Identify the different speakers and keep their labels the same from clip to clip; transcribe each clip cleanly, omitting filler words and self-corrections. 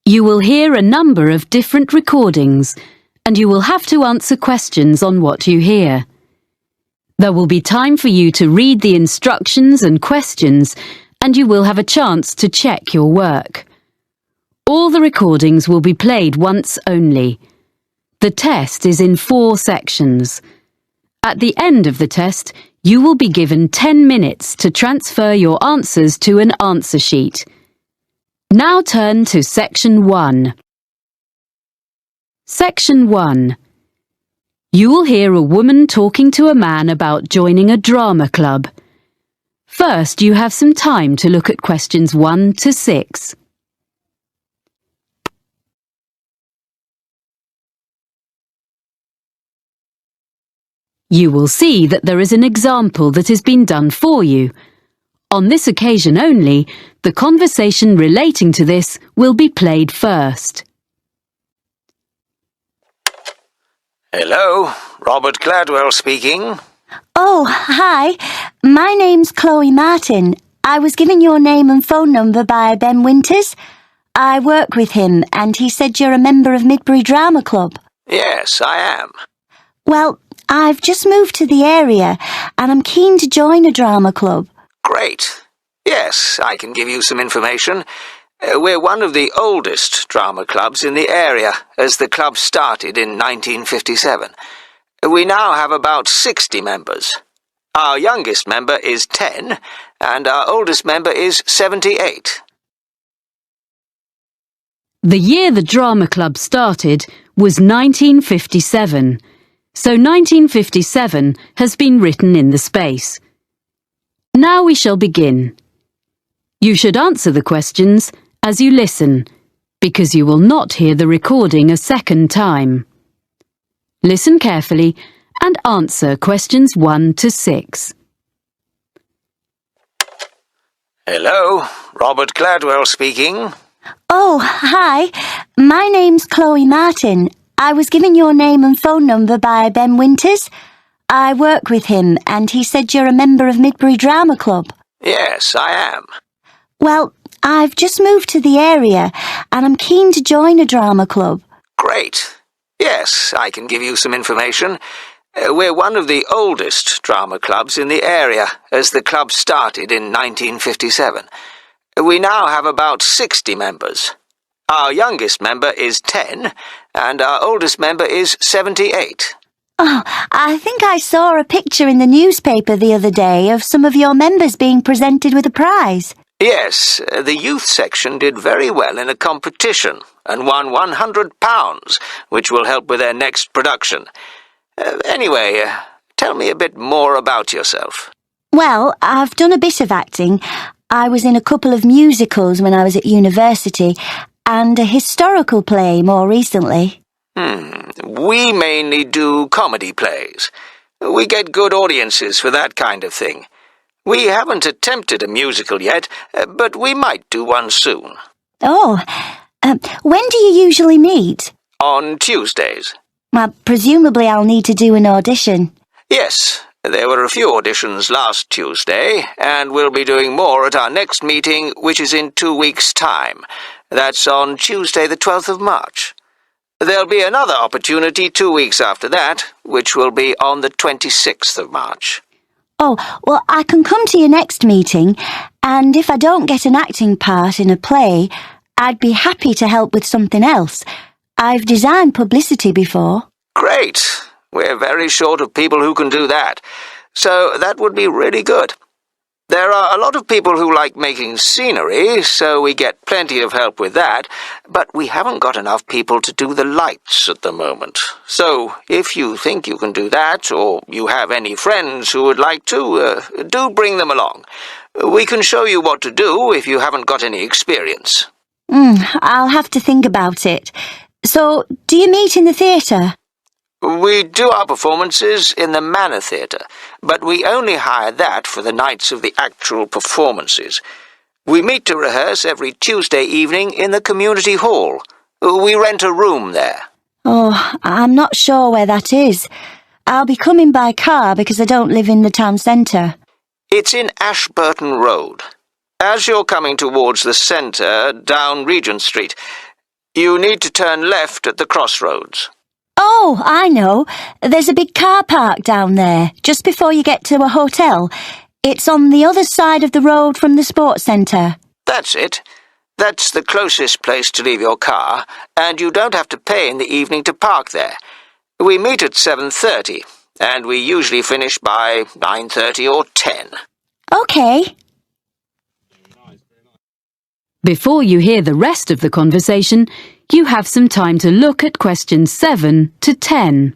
Speaker 1: You will hear a number of different recordings, and you will have to answer questions on what you hear. There will be time for you to read the instructions and questions, and you will have a chance to check your work. All the recordings will be played once only. The test is in 4 sections. At the end of the test, you will be given 10 minutes to transfer your answers to an answer sheet. Now turn to Section 1. Section 1. You will hear a woman talking to a man about joining a drama club. First, you have some time to look at questions 1 to 6. You will see that there is an example that has been done for you. On this occasion only, the conversation relating to this will be played first.
Speaker 2: Hello, Robert Gladwell speaking.
Speaker 3: Oh, hi. My name's Chloe Martin. I was given your name and phone number by Ben Winters. I work with him, and he said you're a member of Midbury Drama Club.
Speaker 2: Yes, I am.
Speaker 3: Well, I've just moved to the area, and I'm keen to join a drama club.
Speaker 2: Great. Yes, I can give you some information. We're one of the oldest drama clubs in the area, as the club started in 1957. We now have about 60 members. Our youngest member is 10, and our oldest member is 78.
Speaker 1: The year the drama club started was 1957, so 1957 has been written in the space. Now we shall begin. You should answer the questions as you listen, because you will not hear the recording a second time. Listen carefully and answer questions 1 to 6.
Speaker 2: Hello, Robert Gladwell speaking.
Speaker 3: Oh, hi. My name's Chloe Martin. I was given your name and phone number by Ben Winters. I work with him, and he said you're a member of Midbury Drama Club.
Speaker 2: Yes, I am.
Speaker 3: Well, I've just moved to the area, and I'm keen to join a drama club.
Speaker 2: Great. Yes, I can give you some information. We're one of the oldest drama clubs in the area, as the club started in 1957. We now have about 60 members. Our youngest member is 10, and our oldest member is 78.
Speaker 3: Oh, I think I saw a picture in the newspaper the other day of some of your members being presented with a prize.
Speaker 2: Yes, the youth section did very well in a competition and won £100, which will help with their next production. Anyway, tell me a bit more about yourself.
Speaker 3: Well, I've done a bit of acting. I was in a couple of musicals when I was at university, and a historical play more recently.
Speaker 2: We mainly do comedy plays. We get good audiences for that kind of thing. We haven't attempted a musical yet, but we might do one soon.
Speaker 3: Oh, when do you usually meet?
Speaker 2: On Tuesdays.
Speaker 3: Well, presumably I'll need to do an audition.
Speaker 2: Yes, there were a few auditions last Tuesday, and we'll be doing more at our next meeting, which is in 2 weeks' time. That's on Tuesday the 12th of March. There'll be another opportunity 2 weeks after that, which will be on the 26th of March.
Speaker 3: Oh, well, I can come to your next meeting, and if I don't get an acting part in a play, I'd be happy to help with something else. I've designed publicity before.
Speaker 2: Great. We're very short of people who can do that, so that would be really good. There are a lot of people who like making scenery, so we get plenty of help with that, but we haven't got enough people to do the lights at the moment. So, if you think you can do that, or you have any friends who would like to, do bring them along. We can show you what to do if you haven't got any experience.
Speaker 3: I'll have to think about it. So, do you meet in the theatre?
Speaker 2: We do our performances in the Manor Theatre, but we only hire that for the nights of the actual performances. We meet to rehearse every Tuesday evening in the community hall. We rent a room there.
Speaker 3: Oh, I'm not sure where that is. I'll be coming by car because I don't live in the town centre.
Speaker 2: It's in Ashburton Road. As you're coming towards the centre, down Regent Street, You need to turn left at the crossroads.
Speaker 3: Oh, I know. There's a big car park down there, just before you get to a hotel. It's on the other side of the road from the sports centre.
Speaker 2: That's it. That's the closest place to leave your car, and you don't have to pay in the evening to park there. We meet at 7:30, and we usually finish by 9:30 or 10.
Speaker 3: OK.
Speaker 1: Before you hear the rest of the conversation, you have some time to look at questions 7 to 10.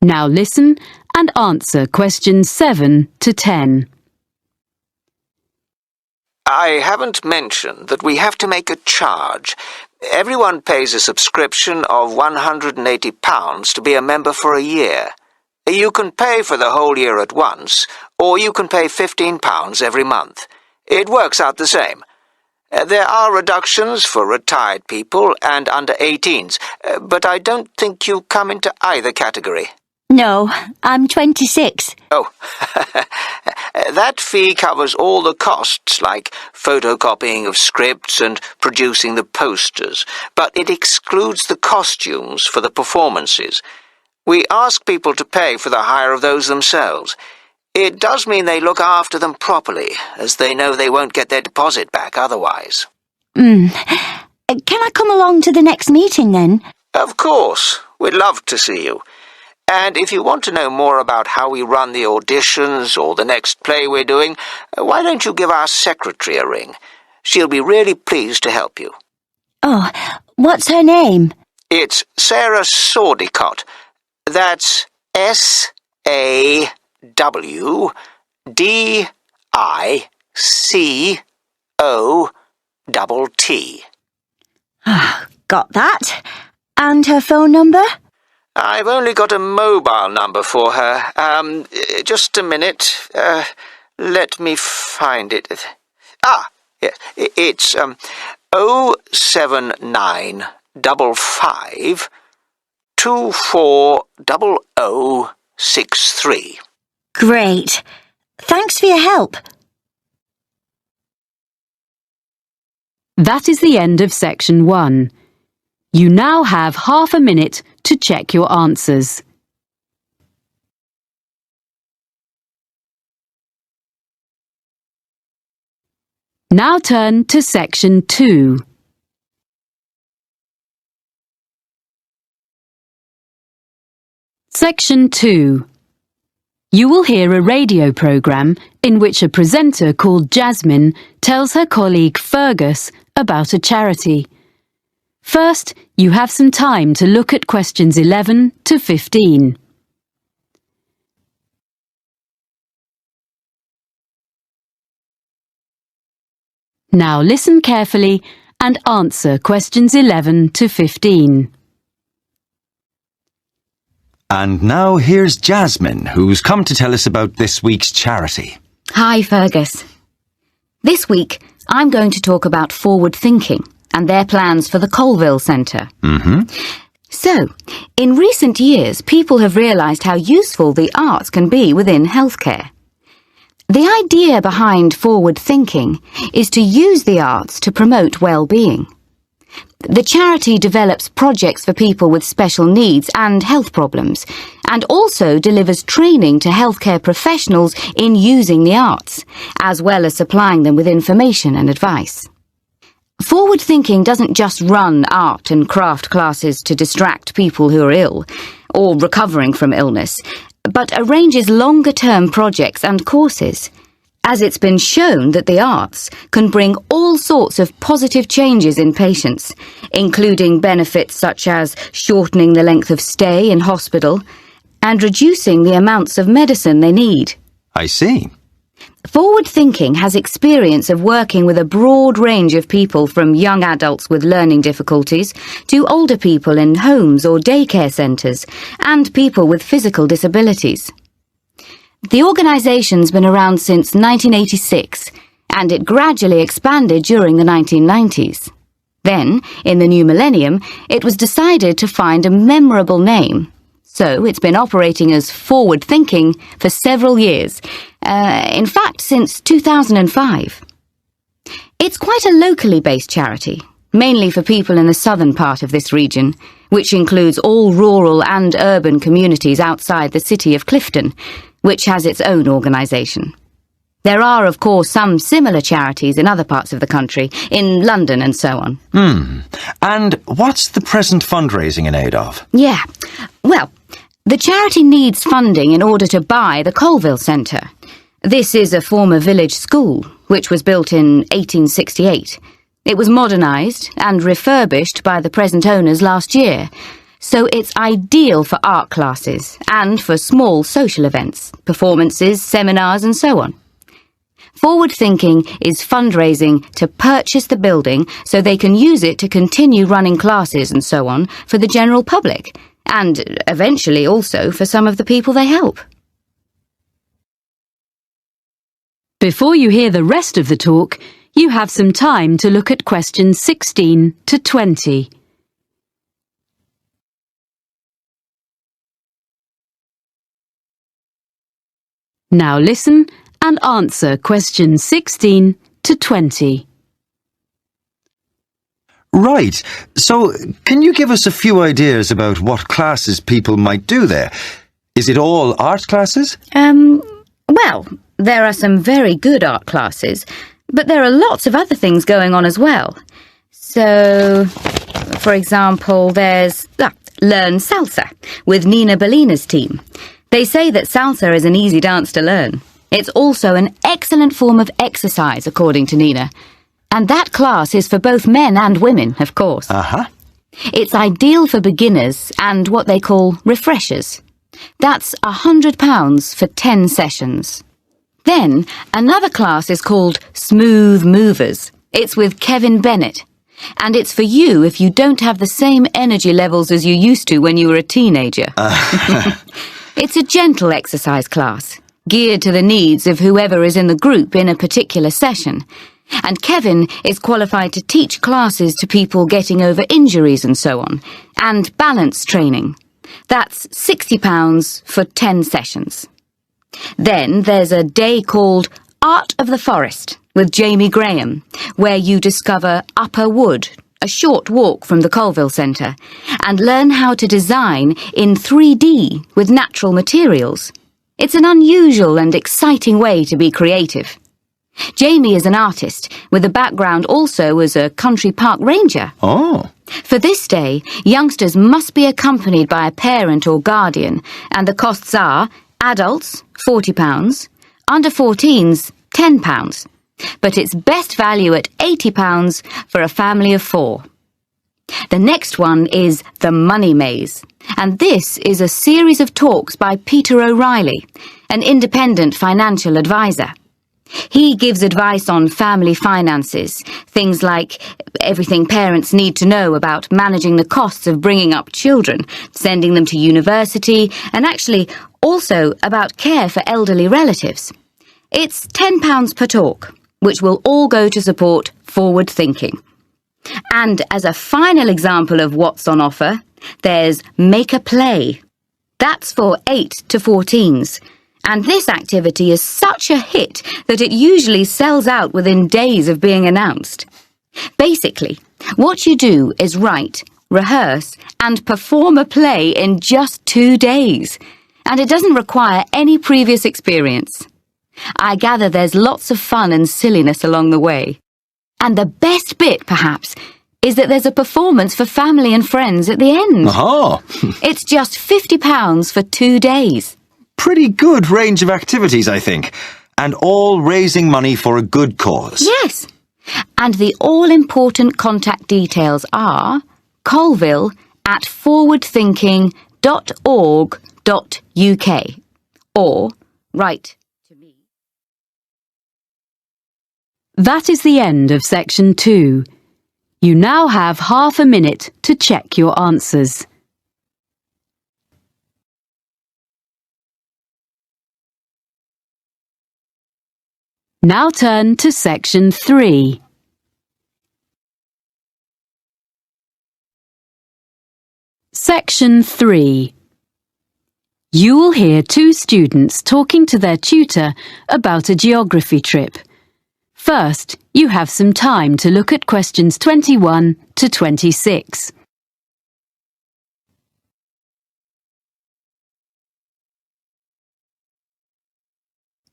Speaker 1: Now listen and answer questions 7 to 10.
Speaker 2: I haven't mentioned that we have to make a charge. Everyone pays a subscription of £180 to be a member for a year. You can pay for the whole year at once, or you can pay £15 every month. It works out the same. There are reductions for retired people and under 18s, but I don't think you come into either category.
Speaker 3: No, I'm 26.
Speaker 2: Oh, that fee covers all the costs, like photocopying of scripts and producing the posters, but it excludes the costumes for the performances. We ask people to pay for the hire of those themselves. It does mean they look after them properly, as they know they won't get their deposit back otherwise.
Speaker 3: Can I come along to the next meeting then?
Speaker 2: Of course. We'd love to see you. And if you want to know more about how we run the auditions or the next play we're doing, why don't you give our secretary a ring? She'll be really pleased to help you.
Speaker 3: Oh, what's her name?
Speaker 2: It's Sarah Sordicott. That's SAWDICOTT.
Speaker 3: Got that. And her phone number?
Speaker 2: I've only got a mobile number for her. Just a minute. Let me find it. Yes. It's 07955 240063.
Speaker 3: Great. Thanks for your help.
Speaker 1: That is the end of section 1. You now have half a minute to check your answers. Now turn to section 2. Section 2. You will hear a radio programme in which a presenter called Jasmine tells her colleague Fergus about a charity. First, you have some time to look at questions 11 to 15. Now listen carefully and answer questions 11 to 15.
Speaker 4: And now here's Jasmine, who's come to tell us about this week's charity.
Speaker 5: Hi, Fergus. This week, I'm going to talk about forward thinking and their plans for the Colville Centre. So, in recent years, people have realised how useful the arts can be within healthcare. The idea behind forward thinking is to use the arts to promote well-being. The charity develops projects for people with special needs and health problems, and also delivers training to healthcare professionals in using the arts, as well as supplying them with information and advice. Forward thinking doesn't just run art and craft classes to distract people who are ill, or recovering from illness, but arranges longer-term projects and courses, as it's been shown that the arts can bring all sorts of positive changes in patients, including benefits such as shortening the length of stay in hospital and reducing the amounts of medicine they need.
Speaker 4: I see.
Speaker 5: Forward thinking has experience of working with a broad range of people, from young adults with learning difficulties to older people in homes or daycare centres and people with physical disabilities. The organisation's been around since 1986, and it gradually expanded during the 1990s. Then, in the new millennium, it was decided to find a memorable name. So it's been operating as Forward Thinking for several years, In fact, since 2005. It's quite a locally based charity, mainly for people in the southern part of this region, which includes all rural and urban communities outside the city of Clifton, which has its own organisation. There are, of course, some similar charities in other parts of the country, in London and so on.
Speaker 4: And what's the present fundraising in aid of?
Speaker 5: Yeah, well, the charity needs funding in order to buy the Colville Centre. This is a former village school, which was built in 1868. It was modernised and refurbished by the present owners last year, so it's ideal for art classes and for small social events, performances, seminars and so on. Forward Thinking is fundraising to purchase the building so they can use it to continue running classes and so on for the general public, and eventually also for some of the people they help.
Speaker 1: Before you hear the rest of the talk, you have some time to look at questions 16 to 20. Now listen and answer questions 16 to 20.
Speaker 4: Right. So, can you give us a few ideas about what classes people might do there? Is it all art classes?
Speaker 5: Well, there are some very good art classes, but there are lots of other things going on as well. So, for example, there's Learn Salsa with Nina Bellina's team. They say that salsa is an easy dance to learn. It's also an excellent form of exercise, according to Nina. And that class is for both men and women, of course. It's ideal for beginners and what they call refreshers. That's £100 for 10 sessions. Then, another class is called Smooth Movers. It's with Kevin Bennett. And it's for you if you don't have the same energy levels as you used to when you were a teenager. It's a gentle exercise class, geared to the needs of whoever is in the group in a particular session. And Kevin is qualified to teach classes to people getting over injuries and so on, and balance training. That's £60 for 10 sessions. Then there's a day called Art of the Forest with Jamie Graham, where you discover Upper Wood, a short walk from the Colville Centre, and learn how to design in 3D with natural materials. It's an unusual and exciting way to be creative. Jamie is an artist, with a background also as a country park ranger.
Speaker 4: Oh.
Speaker 5: For this day, youngsters must be accompanied by a parent or guardian, and the costs are adults, £40, under 14s, £10. But it's best value at £80 for a family of 4. The next one is The Money Maze, and this is a series of talks by Peter O'Reilly, an independent financial advisor. He gives advice on family finances, things like everything parents need to know about managing the costs of bringing up children, sending them to university, and actually also about care for elderly relatives. It's £10 per talk, which will all go to support forward thinking. And as a final example of what's on offer, there's Make a Play. That's for 8 to 14s. And this activity is such a hit that it usually sells out within days of being announced. Basically, what you do is write, rehearse, and perform a play in just 2 days. And it doesn't require any previous experience. I gather there's lots of fun and silliness along the way. And the best bit, perhaps, is that there's a performance for family and friends at the end. It's just £50 for 2 days.
Speaker 4: Pretty good range of activities, I think. And all raising money for a good cause.
Speaker 5: Yes. And the all-important contact details are colville@forwardthinking.org.uk or write to me.
Speaker 1: That is the end of section 2. You now have half a minute to check your answers. Now turn to section 3. Section 3. You will hear two students talking to their tutor about a geography trip. First, you have some time to look at questions 21 to 26.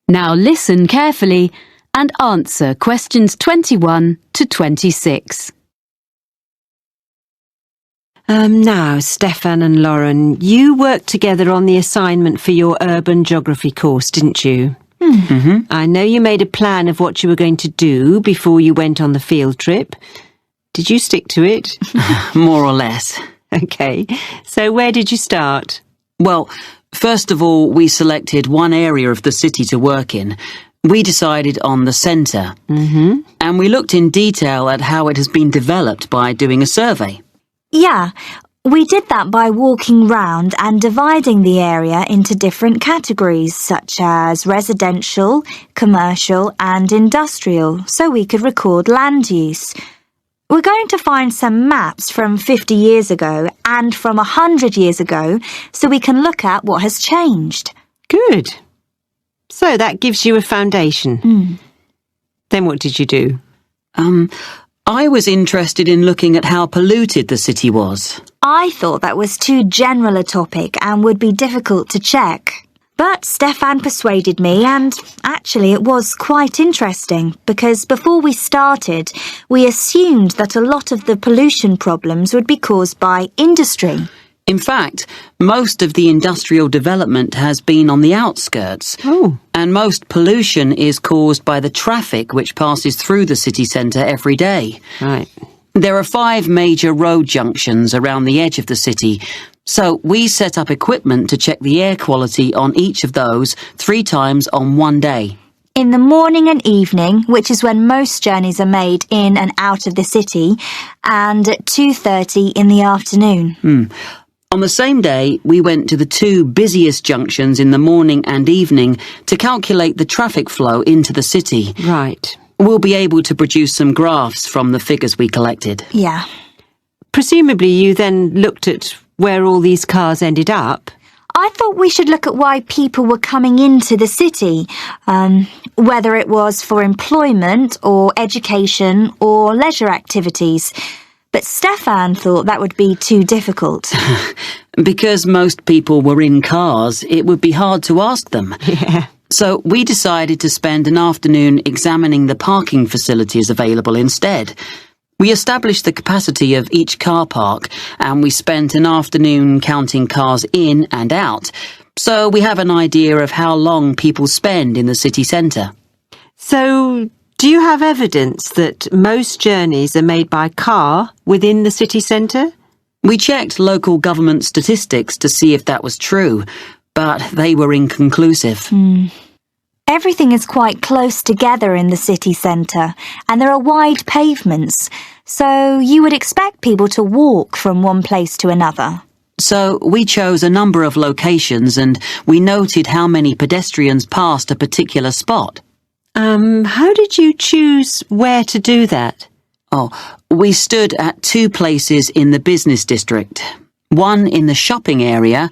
Speaker 1: Now listen carefully and answer questions 21 to 26.
Speaker 6: Now, Stefan and Lauren, you worked together on the assignment for your urban geography course, didn't you?
Speaker 7: Mm-hmm.
Speaker 6: I know you made a plan of what you were going to do before you went on the field trip. Did you stick to it?
Speaker 7: More or less.
Speaker 6: Okay, so where did you start?
Speaker 7: Well, first of all, we selected one area of the city to work in. We decided on the centre.
Speaker 6: Mm-hmm.
Speaker 7: And we looked in detail at how it has been developed by doing a survey.
Speaker 8: Yeah, we did that by walking round and dividing the area into different categories such as residential, commercial and industrial so we could record land use. We're going to find some maps from 50 years ago and from 100 years ago so we can look at what has changed.
Speaker 6: Good. So that gives you a foundation. Then what did you do?
Speaker 7: I was interested in looking at how polluted the city was.
Speaker 8: I thought that was too general a topic and would be difficult to check. But Stefan persuaded me and actually it was quite interesting because before we started, we assumed that a lot of the pollution problems would be caused by industry.
Speaker 7: In fact, most of the industrial development has been on the outskirts.
Speaker 6: Oh.
Speaker 7: And most pollution is caused by the traffic which passes through the city centre every day.
Speaker 6: Right.
Speaker 7: There are 5 major road junctions around the edge of the city, so we set up equipment to check the air quality on each of those 3 times on one day.
Speaker 8: In the morning and evening, which is when most journeys are made in and out of the city, and at 2:30 in the afternoon.
Speaker 7: On the same day, we went to the 2 busiest junctions in the morning and evening to calculate the traffic flow into the city.
Speaker 6: Right.
Speaker 7: We'll be able to produce some graphs from the figures we collected.
Speaker 8: Yeah.
Speaker 6: Presumably you then looked at where all these cars ended up.
Speaker 8: I thought we should look at why people were coming into the city, whether it was for employment or education or leisure activities. But Stefan thought that would be too difficult.
Speaker 7: Because most people were in cars, it would be hard to ask them.
Speaker 6: Yeah.
Speaker 7: So we decided to spend an afternoon examining the parking facilities available instead. We established the capacity of each car park, and we spent an afternoon counting cars in and out, so we have an idea of how long people spend in the city centre.
Speaker 6: So, do you have evidence that most journeys are made by car within the city centre?
Speaker 7: We checked local government statistics to see if that was true, but they were inconclusive.
Speaker 8: Everything is quite close together in the city centre, and there are wide pavements, so you would expect people to walk from one place to another.
Speaker 7: So we chose a number of locations and we noted how many pedestrians passed a particular spot.
Speaker 6: How did you choose where to do that?
Speaker 7: We stood at 2 places in the business district. One in the shopping area,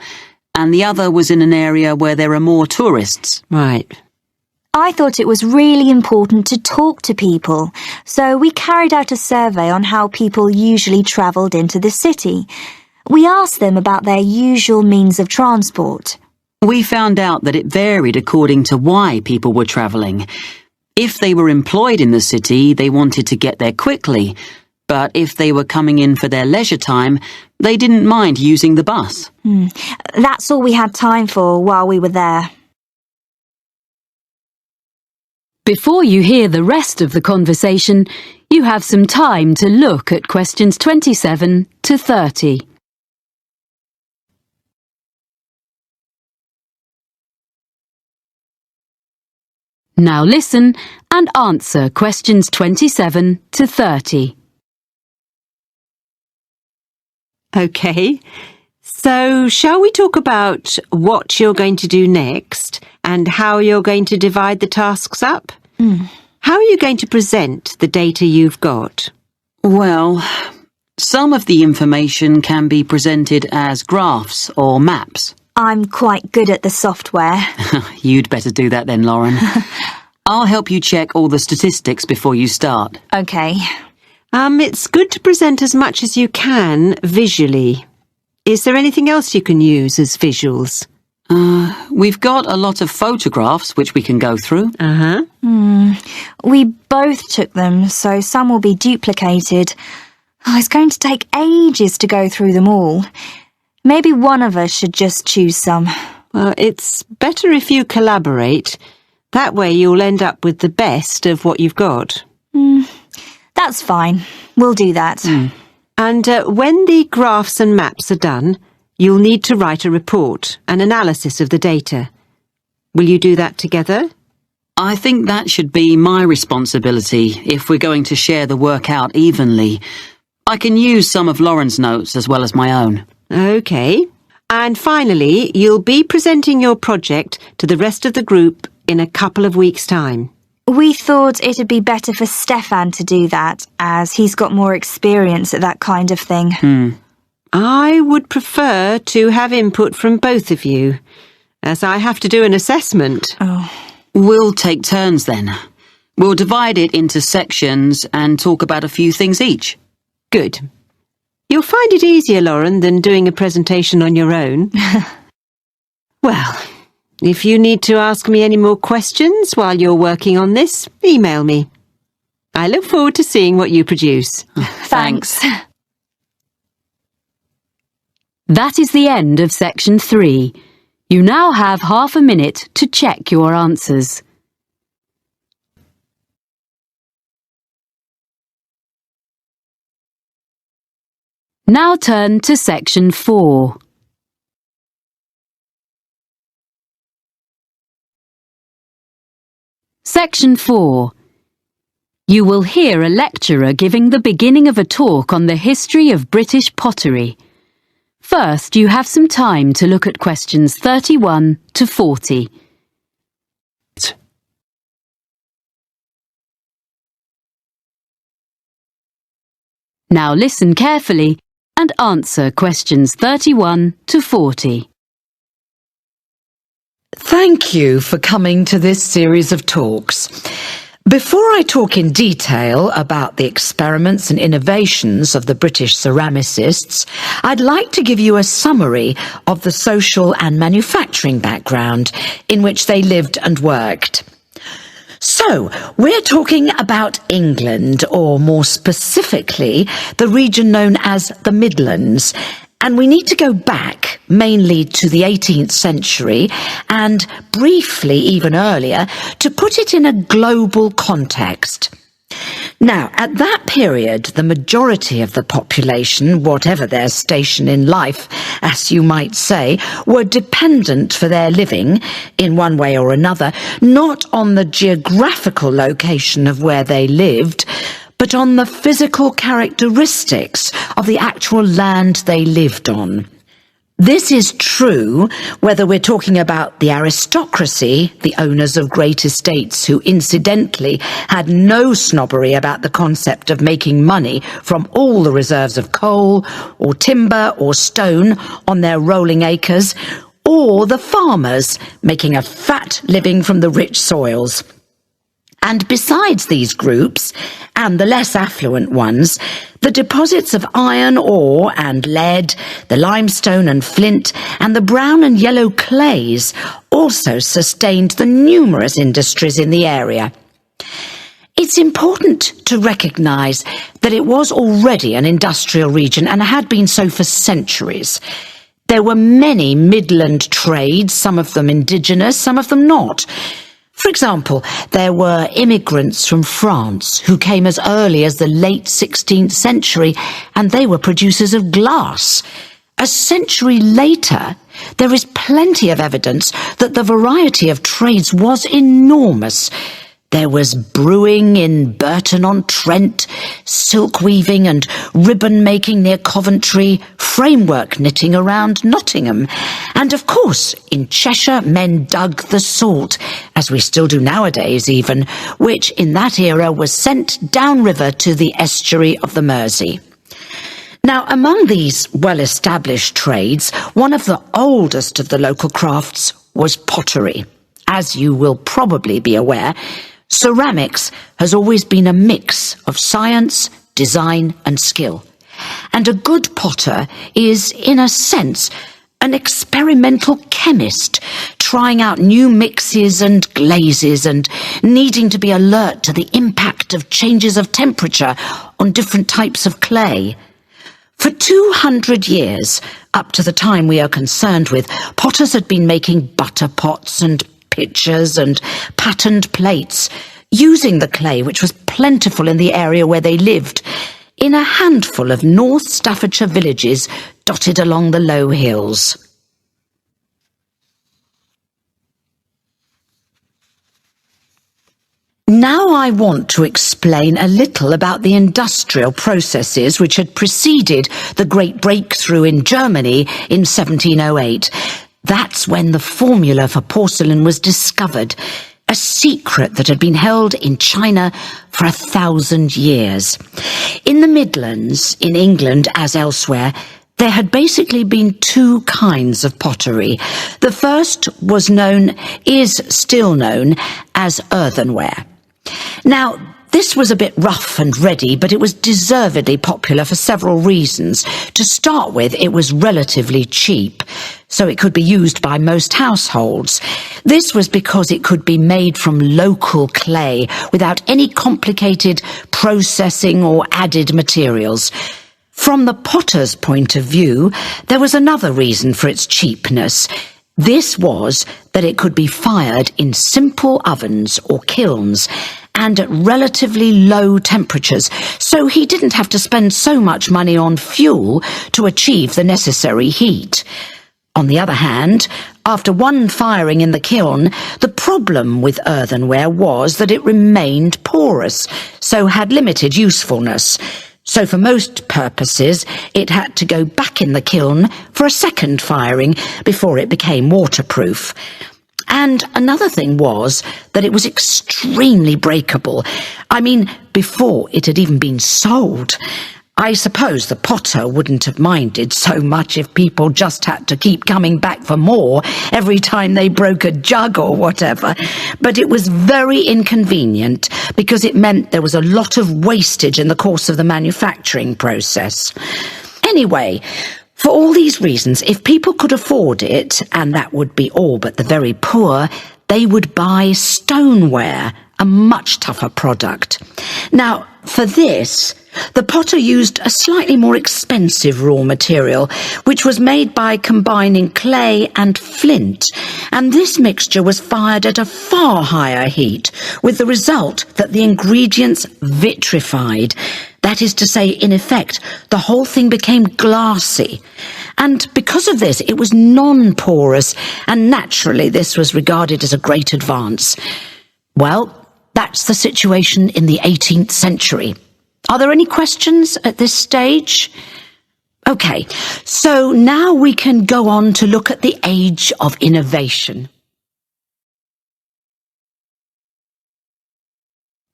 Speaker 7: and the other was in an area where there are more tourists.
Speaker 6: Right.
Speaker 8: I thought it was really important to talk to people, so we carried out a survey on how people usually travelled into the city. We asked them about their usual means of transport.
Speaker 7: We found out that it varied according to why people were travelling. If they were employed in the city, they wanted to get there quickly, but if they were coming in for their leisure time, they didn't mind using the bus.
Speaker 8: That's all we had time for while we were there.
Speaker 1: Before you hear the rest of the conversation, you have some time to look at questions 27 to 30. Now listen and answer questions 27 to 30.
Speaker 6: Okay. So, shall we talk about what you're going to do next and how you're going to divide the tasks up? How are you going to present the data you've got?
Speaker 7: Well, some of the information can be presented as graphs or maps.
Speaker 8: I'm quite good at the software.
Speaker 7: You'd better do that then, Lauren. I'll help you check all the statistics before you start.
Speaker 8: Okay.
Speaker 6: It's good to present as much as you can visually. Is there anything else you can use as visuals?
Speaker 7: We've got a lot of photographs which we can go through.
Speaker 8: We both took them, so some will be duplicated. Oh, it's going to take ages to go through them all. Maybe one of us should just choose some.
Speaker 6: Well, it's better if you collaborate. That way you'll end up with the best of what you've got.
Speaker 8: That's fine. We'll do that.
Speaker 6: And when the graphs and maps are done, you'll need to write a report, an analysis of the data. Will you do that together?
Speaker 7: I think that should be my responsibility if we're going to share the work out evenly. I can use some of Lauren's notes as well as my own.
Speaker 6: OK. And finally, you'll be presenting your project to the rest of the group in a couple of weeks' time.
Speaker 8: We thought it'd be better for Stefan to do that, as he's got more experience at that kind of thing.
Speaker 6: I would prefer to have input from both of you, as I have to do an assessment.
Speaker 7: We'll take turns then. We'll divide it into sections and talk about a few things each.
Speaker 6: Good. You'll find it easier, Lauren, than doing a presentation on your own. Well, if you need to ask me any more questions while you're working on this, email me. I look forward to seeing what you produce.
Speaker 8: Thanks.
Speaker 1: That is the end of section 3. You now have half a minute to check your answers. Now turn to section 4. Section 4. You will hear a lecturer giving the beginning of a talk on the history of British pottery. First, you have some time to look at questions 31 to 40. Now listen carefully and answer questions 31 to 40.
Speaker 9: Thank you for coming to this series of talks. Before I talk in detail about the experiments and innovations of the British ceramicists, I'd like to give you a summary of the social and manufacturing background in which they lived and worked. So, we're talking about England, or more specifically, the region known as the Midlands, and we need to go back mainly to the 18th century and briefly even earlier to put it in a global context. Now, at that period, the majority of the population, whatever their station in life, as you might say, were dependent for their living, in one way or another, not on the geographical location of where they lived, but on the physical characteristics of the actual land they lived on. This is true whether we're talking about the aristocracy, the owners of great estates who incidentally had no snobbery about the concept of making money from all the reserves of coal or timber or stone on their rolling acres, or the farmers making a fat living from the rich soils. And besides these groups, and the less affluent ones, the deposits of iron ore and lead, the limestone and flint, and the brown and yellow clays also sustained the numerous industries in the area. It's important to recognise that it was already an industrial region and had been so for centuries. There were many Midland trades, some of them indigenous, some of them not. For example, there were immigrants from France who came as early as the late 16th century, and they were producers of glass. A century later, there is plenty of evidence that the variety of trades was enormous. There was brewing in Burton-on-Trent, silk weaving and ribbon making near Coventry, framework knitting around Nottingham, and of course in Cheshire men dug the salt, as we still do nowadays even, which in that era was sent downriver to the estuary of the Mersey. Now, among these well-established trades, one of the oldest of the local crafts was pottery. As you will probably be aware, ceramics has always been a mix of science, design and skill. And a good potter is, in a sense, an experimental chemist, trying out new mixes and glazes and needing to be alert to the impact of changes of temperature on different types of clay. For 200 years, up to the time we are concerned with, potters had been making butter pots and pitchers and patterned plates, using the clay which was plentiful in the area where they lived, in a handful of North Staffordshire villages dotted along the low hills. Now I want to explain a little about the industrial processes which had preceded the great breakthrough in Germany in 1708. That's when the formula for porcelain was discovered, a secret that had been held in China for 1,000 years. In the Midlands, in England as elsewhere, there had basically been two kinds of pottery. The first is still known as earthenware. Now, this was a bit rough and ready, but it was deservedly popular for several reasons. To start with, it was relatively cheap, so it could be used by most households. This was because it could be made from local clay without any complicated processing or added materials. From the potter's point of view, there was another reason for its cheapness. This was that it could be fired in simple ovens or kilns and at relatively low temperatures, so he didn't have to spend so much money on fuel to achieve the necessary heat. On the other hand, after one firing in the kiln, the problem with earthenware was that it remained porous, so had limited usefulness. So for most purposes, it had to go back in the kiln for a second firing before it became waterproof. And another thing was that it was extremely breakable. I mean, before it had even been sold. I suppose the potter wouldn't have minded so much if people just had to keep coming back for more every time they broke a jug or whatever. But it was very inconvenient because it meant there was a lot of wastage in the course of the manufacturing process. Anyway, for all these reasons, if people could afford it, and that would be all but the very poor, they would buy stoneware, a much tougher product. Now, for this, the potter used a slightly more expensive raw material, which was made by combining clay and flint, and this mixture was fired at a far higher heat, with the result that the ingredients vitrified. That is to say, in effect, the whole thing became glassy. And because of this, it was non-porous, and naturally this was regarded as a great advance. Well, that's the situation in the 18th century. Are there any questions at this stage? Okay, so now we can go on to look at the age of innovation.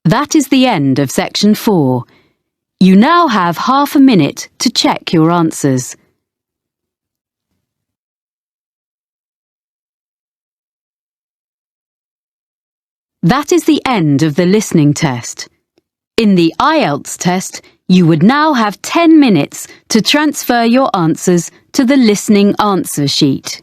Speaker 1: That is the end of section 4. You now have half a minute to check your answers. That is the end of the listening test. In the Ielts test, you would now have 10 minutes to transfer your answers to the listening answer sheet.